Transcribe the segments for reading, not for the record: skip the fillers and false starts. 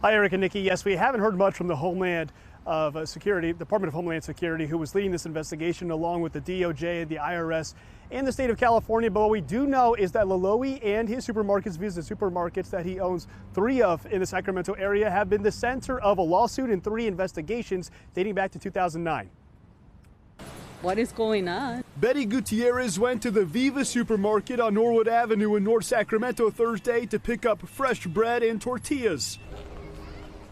Hi, Eric and Nikki. Yes, we haven't heard much from the Homeland Security, Department of Homeland Security, who was leading this investigation along with the DOJ, the IRS, and the state of California. But what we do know is that Lololee and his supermarkets, Viva Supermarkets, that he owns 3 of in the Sacramento area, have been the center of a lawsuit and 3 investigations dating back to 2009. What is going on? Betty Gutierrez went to the Viva Supermarket on Norwood Avenue in North Sacramento Thursday to pick up fresh bread and tortillas.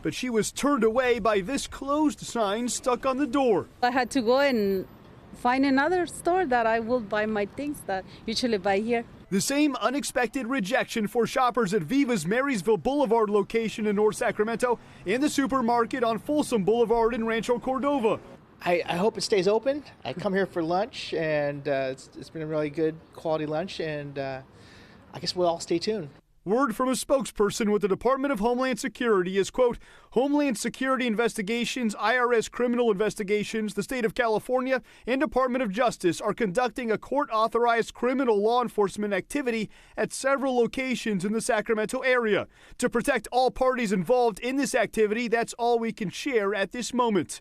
But she was turned away by this closed sign stuck on the door. I had to go and find another store that I will buy my things that usually buy here. The same unexpected rejection for shoppers at Viva's Marysville Boulevard location in North Sacramento and the supermarket on Folsom Boulevard in Rancho Cordova. I hope it stays open. I come here for lunch, and it's been a really good quality lunch, and I guess we'll all stay tuned. Word from a spokesperson with the Department of Homeland Security is, quote, Homeland Security investigations, IRS criminal investigations, the state of California, and Department of Justice are conducting a court-authorized criminal law enforcement activity at several locations in the Sacramento area. To protect all parties involved in this activity, that's all we can share at this moment.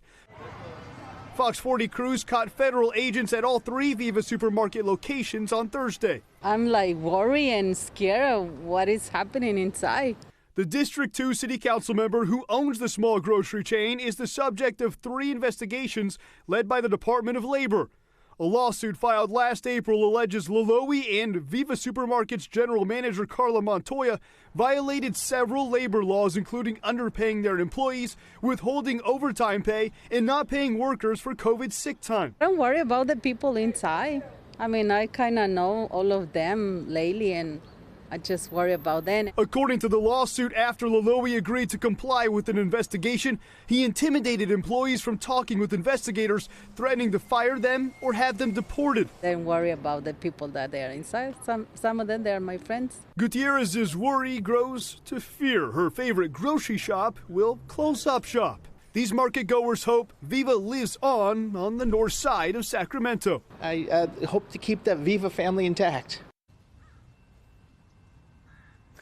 Fox 40 crews caught federal agents at all 3 Viva Supermarket locations on Thursday. I'm like worried and scared of what is happening inside. The District 2 City Council member who owns the small grocery chain is the subject of 3 investigations led by the Department of Labor. A lawsuit filed last April alleges Lololee and Viva Supermarkets general manager Carla Montoya violated several labor laws, including underpaying their employees, withholding overtime pay, and not paying workers for COVID sick time. Don't worry about the people inside. I mean, I kind of know all of them lately, and I just worry about them. According to the lawsuit, after Lololee agreed to comply with an investigation, he intimidated employees from talking with investigators, threatening to fire them or have them deported. Don't worry about the people that they are inside. Some of them, they are my friends. Gutierrez's worry grows to fear. Her favorite grocery shop will close up shop. These market goers hope Viva lives on the north side of Sacramento. I hope to keep that Viva family intact.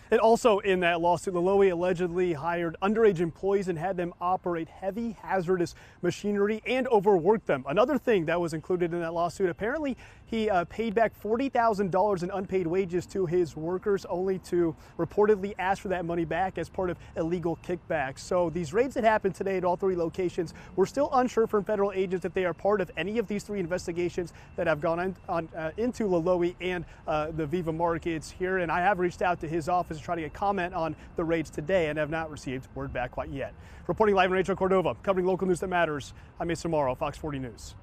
And also in that lawsuit, Lololee allegedly hired underage employees and had them operate heavy hazardous machinery and overwork them. Another thing that was included in that lawsuit, apparently he paid back $40,000 in unpaid wages to his workers, only to reportedly ask for that money back as part of illegal kickbacks. So these raids that happened today at all 3 locations, we're still unsure from federal agents if they are part of any of these 3 investigations that have gone into Lololee and the Viva markets here. And I have reached out to his office to try to get comment on the raids today and have not received word back quite yet. Reporting live in Rancho Cordova, covering local news that matters, I'm Mason Morrow, Fox 40 News.